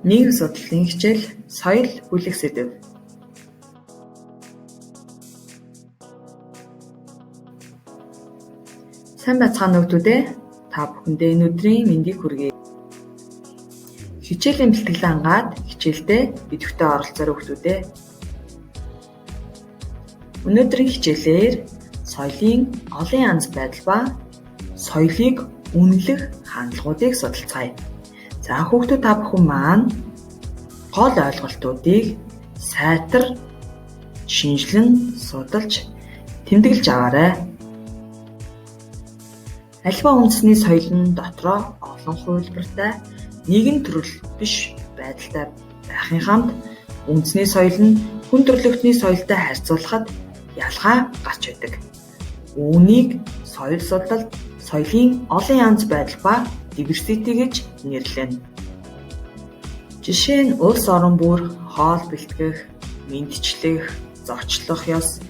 Нийгэм судлалын хичээл соёл бүлэг сэдэв. Сайн байцгаана нөхдүүдээ. Та бүхэндээ энэ өдрийн мэндийг хүргэе. Хичээлийн бэлтгэлээ ангаад хичээлдээ идэвхтэй оролцоорой нөхдүүдээ. Өнөөдрийн хичээлээр соёлын олон янз байдал ба соёлыг үнэлэх хандлагуудыг судалцгаая. За хүүхдүүд та бүхэн маань гол ойлголтуудыг сайтар шинжилэн судалж тэмдэглэж аваарай. Альва үндэсний соёл нь дотроо олон хувилбартай нэгэн төрөл биш байдалтай байхын хамт үндэсний соёл нь хүн төрөлхтний соёлтой харьцуулахад ялгаа гарч байдаг. Үүнийг соёл судлалд соёлын олон янз байдал ба diversity гэж нэрлэнэ. Жишээ нь улс орон бүр хоол бэлтгэх, мэндчлэх, зочлох ёс,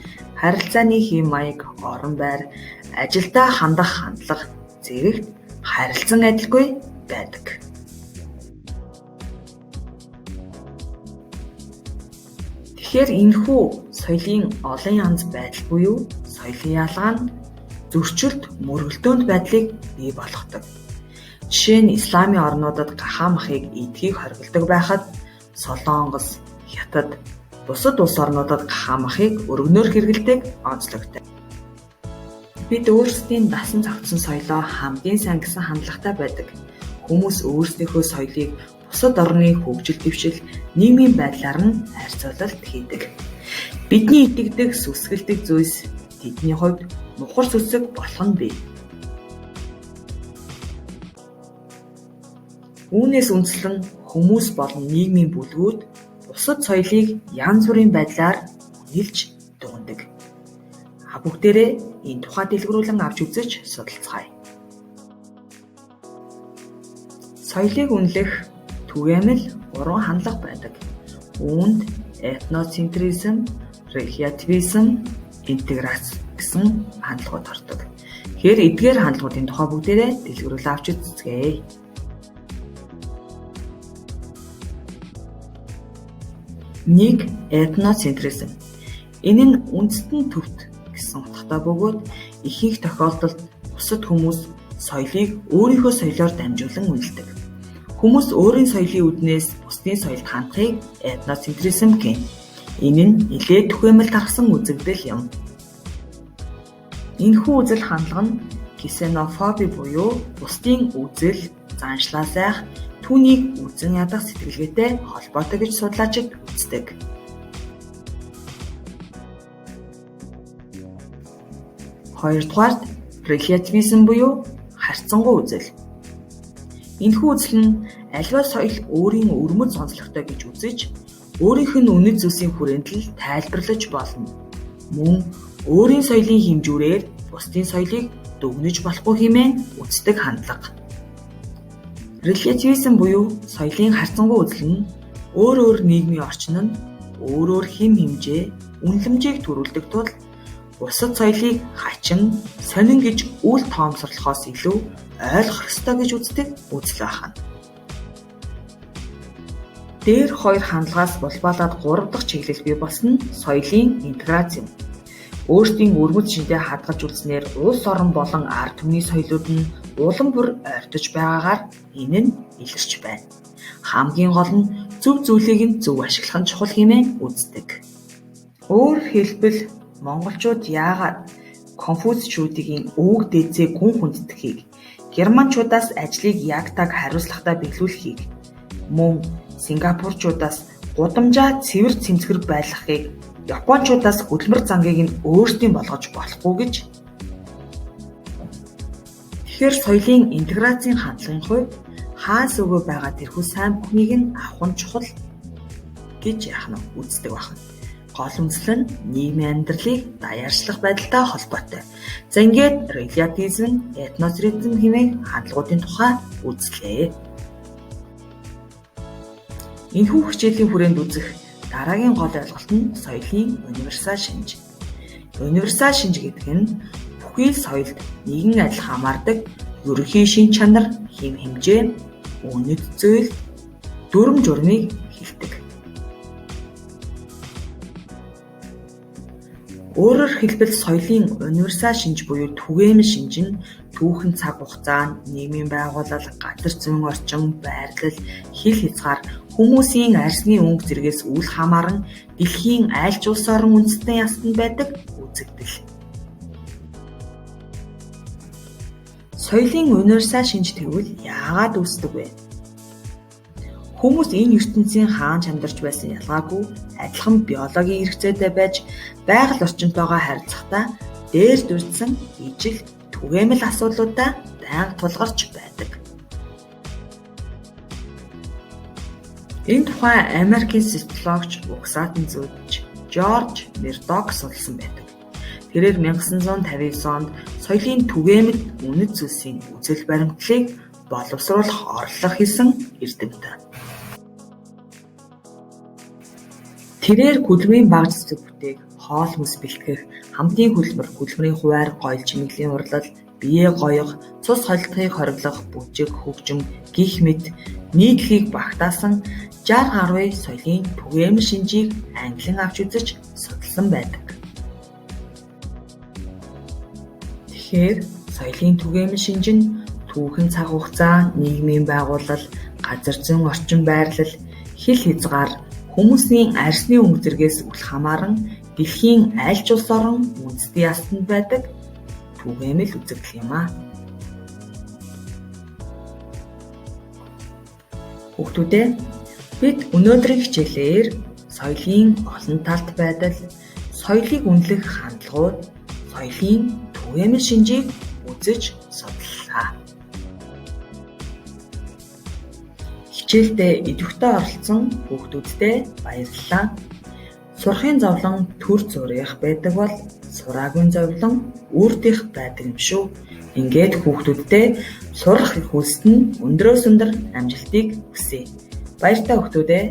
харилцааны хэм маяг, орон байр, ажилдаа хандах хандлага зэрэгт харилцан адилгүй байдаг. Тэгэхээр энэхүү соёлын олон янз байдал буюу соёлын ялгаа нь зөрчилд мөргөлдөөнд байдлыг бий болгодог. Жишээ нь исламын орнуудад гахаа махыг эдхийг хоригддог байхад Солонгос, Хятад, бусад улс орнуудад гахаа махыг өргөнөөр хэрэглэдэг онцлогтой. Бид өөрсдийн дасан зохицсон соёлоо хамгийн сайн гэсэн хандлагатай байдаг. Хүмүүс өөрсдийнхөө соёлыг бусад орны хөгжил дэвшил, нийгмийн байдлаар нь харьцуулалт хийдэг. Бидний итгэдэг, сүсгэлдэг зүйлс тэдний хувьд мухар сүсэг болох нь бий. Үүнээс үндэслэн хүмүүс болон нийгмийн бүлгүүд бусад соёлыг янз бүрийн байдлаар үнэлж дүгнэдэг. Бүгдээрээ энэ тухай дэлгэрүүлэн авч үзэж судалцгаая. Соёлыг үнэлэх түгээмэл 3 хандлага байдаг. Үүнд этноцентризм, релятивизм, интеграц гэсэн хандлагууд ордог. Тэгэхээр эдгээр хандлагуудын тухай бүгдээрээ дэлгэрүүлэн авч үзье. 1. Этноцентризм. Энэ нь үндэстэн төвт гэсэн утгатай бөгөөд ихэнх тохиолдолд бусад хүмүүс соёлыг өөрийнхөө соёлоор дамжуулан үнэлдэг. Хүмүүс өөрийн соёлын үүднээс бусдын соёлд хандахыг этноцентризм гэнэ. Энэ нь нэлээд түгээмэл тархсан үзэгдэл юм. Энэхүү үзэл хандлага нь ксенофоби буюу бусдын үзэл, заншлаа сайх, түүнийг үзэн ядах сэтгэлгээтэй холбоотой гэж судлаачид үздэг. Хоёрдугаард релятивизм буюу харьцангуй үзэл. Энэхүү үзэл нь аливаа соёл өөрийн өрмөц онцлогтой гэж үзэж, өөрийнх нь үнэт зүйлсийн хүрээндэл тайлбарлаж болно. Мөн өөрийн соёлын хэмжүүрээр бусдын соёлыг дүгнэж болохгүй хэмээн үздэг хандлага. Релятивизм буюу соёлын харьцангуй үзэл нь өөр нийгмийн орчин нь өөр хэм хэмжээ, үнэлэмжийг төрүүлдэг тул бусад соёлыг хачин, сонин гэж үл тоомсорлохоос илүү ойлгох ёстой гэж үздэг үзэл байна. Дээр 2 хандлагаас булбалаад 3 дахь чиглэл бий болсон нь соёлын интеграц юм. Өөрсдийн өрмөц шинжтэй хадгалж үлдснээр улс орон болон ард түмний соёлууд нь улам бүр ойртож байгаагаар энэ нь илэрч байна. Хамгийн гол нь зөв зүйлийг нь зөв ашиглах нь чухал хэмээн үздэг. Өөрөөр хэлбэл монголчууд яагаад Конфуцичүүдийн өвөг дээдсээ гүн хүндэтгэхийг, германчуудаас ажлыг яг таг хариуцлагатай биелүүлэхийг, мөн сингапурчуудаас гудамжаа цэвэр цэмцгэр байлгахыг, япончуудаас хөдөлмөр зангийг нь өөрсдийн болгож болохгүй гэж. Тэгэхээр соёлын интеграцийн хандлагын хувьд хаанс өгөө байгаа тэрхүү сайн бүхнийг нь авах нь чухал гэж үздэг байна. Гол үндэслэл нь нийгмийн амьдралыг даяарчлах байдалтай холбоотой. За ингээд релятивизм, этноцентризм хэмээн хандлагуудын тухай үзлээ. Энэхүү хичээлийн хүрээнд үзэх дараагийн гол ойлголт нь соёлын универсал шинж. Универсал шинж гэдэг нь бүхий л соёлд нэгэн адил хамаардаг ерөнхий шин чанар, хэм хэмжээ, үнэт зүйл, дүрм журмыг хилдэг. Өөрөөр хэлбэл соёлын универсал шинж буюу түгээмэл шинж нь түүхэн цаг хугацаа, нийгмийн байгууллал, газар зүйн орчин, байрлал, хил хязгаар, хүмүүсийн арсны өнгө зэргээс үл хамааран дэлхийн аль ч улс орон үндэстэн ястанд байдаг үзэгдэл. Соёлын универсал шинж тэгвэл яагаад үүсдэг вэ? Хүмүүс энэ ертөнцийн хаанч амьдарч байсан ялгаагүй адилхан биологийн хэрэгцээтэй байж байгаль орчинтойгоо харьцахдаа дээр дурдсан ижил түгээмэл асуудлуудаа байнга тулгарч байдаг. Энэ тухай Америкийн социологч угсаатан зүйч Жорж Мердок судалсан байдаг. Тэрээр 1959 онд соёлын түгээмэл үнэт зүйлсийн үзэл баримтлалыг боловсруулах орлого хийсэн эрдэмтэн. Тэрээр хөдөлмөрийн баг цэцэг бүтээг, хоол хүнс бэлтгэх, хамтын хөдөлмөр, хөдөлмөрийн хуваар, гоёл чимэглэлийн урлал, биеэ гоёх, цус холилдохыг хориглох, бүжиг, хөгжим гих мэт нийтлэлийг багтаасан 60 гаруй соёлын түгээмэл шинжийг ангилан авч үзэж судалсан байдаг. Тэгэхээр соёлын түгээмэл шинж нь түүхэн цаг хугацаа, нийгмийн байгууллал, газар зүйн орчин байрлал, хил хязгаар, хүмүүсийн арсны өнгө зэргээс үл хамааран дэлхийн аль ч улс орон үндэстэн ястанд байдаг түгээмэл үзэгдэл юм аа. Хүүхдүүдээ бид өнөөдрийн хичээлээр соёлын олон талт байдал, соёлыг үнэлэх хандлагууд, соёлын түгээмэл шинжийг үзэж судлаа. Хичээлдээ идэвхтэй оролцсон хүүхдүүдтэй баярлалаа. Сурахын зовлон төр зурих байдаг бол сураагүй зовлон үр дэх байдаг юм шүү. Ингээд хүүхдүүдтэй сурах их хүсэлт нь өндрөөс өндөр амжилтыг хүсье. Баяртай хүүхдүүдээ.